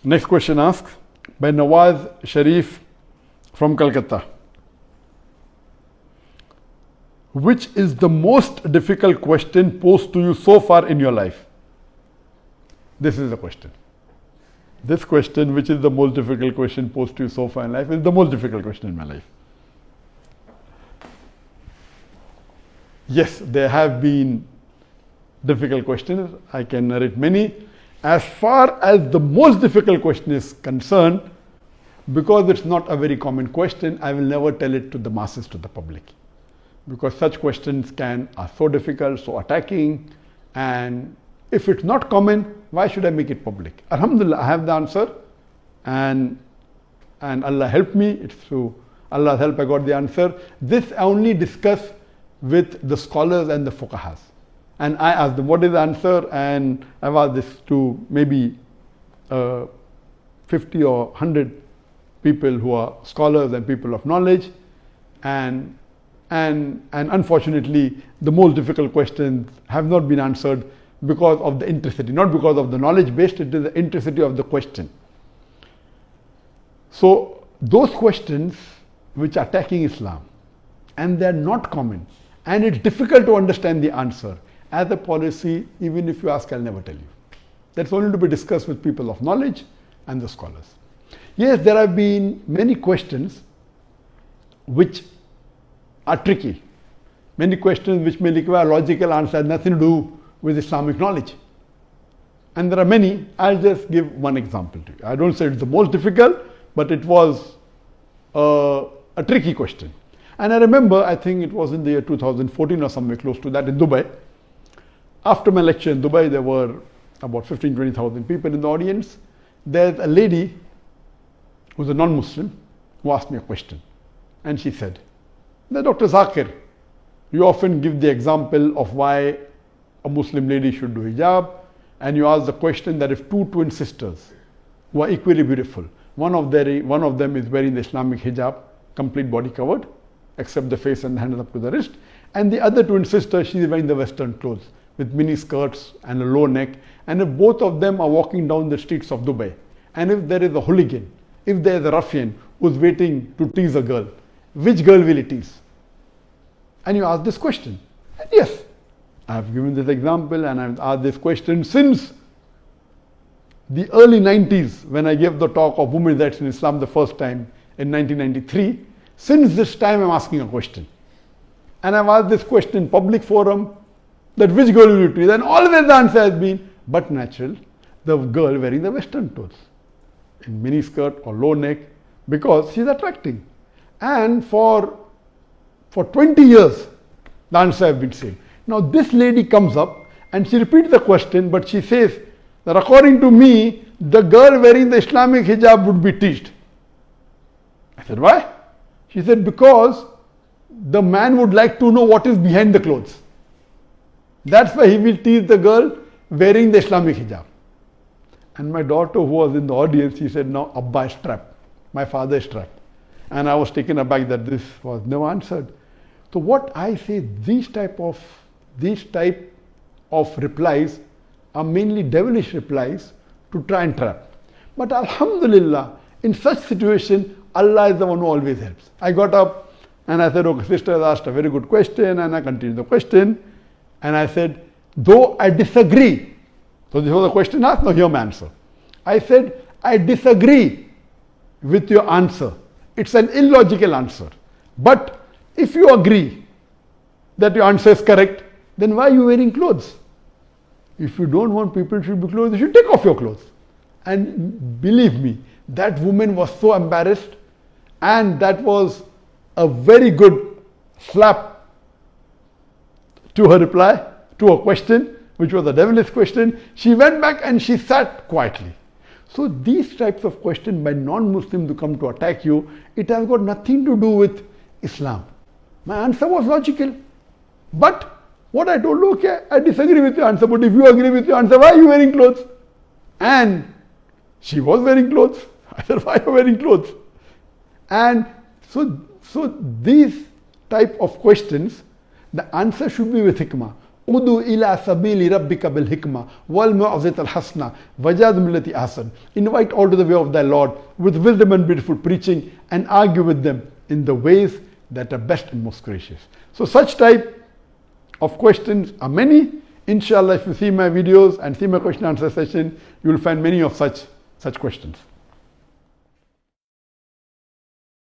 Next question asks by Nawaz Sharif from Calcutta. Which is the most difficult question posed to you so far in your life? This is the question. This question, which is the most difficult question posed to you so far in life, is the most difficult question in my life. Yes, there have been difficult questions. I can narrate many. As far as the most difficult question is concerned, because it's not a very common question, I will never tell it to the masses, to the public. Because such questions are so difficult, so attacking, and if it's not common, why should I make it public? Alhamdulillah, I have the answer, and Allah helped me. It's through Allah's help I got the answer. This I only discuss with the scholars and the fuqahas. And I asked them, what is the answer? And I've asked this to maybe 50 or 100 people who are scholars and people of knowledge. And unfortunately, the most difficult questions have not been answered because of the intricity, not because of the knowledge based, it is the intricity of the question. So those questions which are attacking Islam, and they are not common, and it's difficult to understand the answer, as a policy, even if you ask, I'll never tell you. That's only to be discussed with people of knowledge and the scholars. Yes, there have been many questions which are tricky. Many questions which may require logical answer, has nothing to do with Islamic knowledge. And there are many. I'll just give one example to you. I don't say it's the most difficult, but it was a tricky question. And I remember, I think it was in the year 2014 or somewhere close to that in Dubai. After my lecture in Dubai, there were about 15,000-20,000 people in the audience. There's a lady who's a non-Muslim who asked me a question. And she said, Dr. Zakir, you often give the example of why a Muslim lady should do hijab, and you ask the question that if two twin sisters who are equally beautiful, one of them is wearing the Islamic hijab, complete body covered, except the face and the hands up to the wrist, and the other twin sister, she is wearing the Western clothes with mini skirts and a low neck, and if both of them are walking down the streets of Dubai, and if there is a hooligan, if there is a ruffian who's waiting to tease a girl, which girl will he tease? And you ask this question. And yes, I have given this example and I've asked this question since the early 90s when I gave the talk of women's rights in Islam the first time in 1993. Since this time I'm asking a question. And I've asked this question in public forum that which girl will you tease? And always the answer has been, but natural, the girl wearing the Western clothes in mini skirt or low neck because she's attracting. And for 20 years, the answer has been same. Now this lady comes up and she repeats the question, but she says that according to me, the girl wearing the Islamic hijab would be teased. I said, why? She said, because the man would like to know what is behind the clothes. That's why he will tease the girl wearing the Islamic hijab. And my daughter, who was in the audience, she said, no, Abba is trapped. My father is trapped. And I was taken aback that this was never answered. So what I say, these type of replies are mainly devilish replies to try and trap. But alhamdulillah, in such situation, Allah is the one who always helps. I got up and I said, okay, sister has asked a very good question, and I continued the question. And I said, though I disagree. So this was the question asked, now hear my answer. I said, I disagree with your answer. It's an illogical answer. But if you agree that your answer is correct, then why are you wearing clothes? If you don't want people to be clothes, you should take off your clothes. And believe me, that woman was so embarrassed, and that was a very good slap to her reply, to her question, which was a devilish question. She went back and she sat quietly. So these types of questions by non-Muslims who come to attack you, it has got nothing to do with Islam. My answer was logical. But what I told, okay, I disagree with your answer, but if you agree with your answer, why are you wearing clothes? And she was wearing clothes. I said, why are you wearing clothes? And so these type of questions, the answer should be with hikmah. Udu ila sabili rabbika bil hikmah wal mu'azit al hasna wajad millati ahsan. Invite all to the way of thy Lord with wisdom and beautiful preaching, and argue with them in the ways that are best and most gracious. So such type of questions are many. Inshallah, if you see my videos and see my question answer session, you will find many of such questions.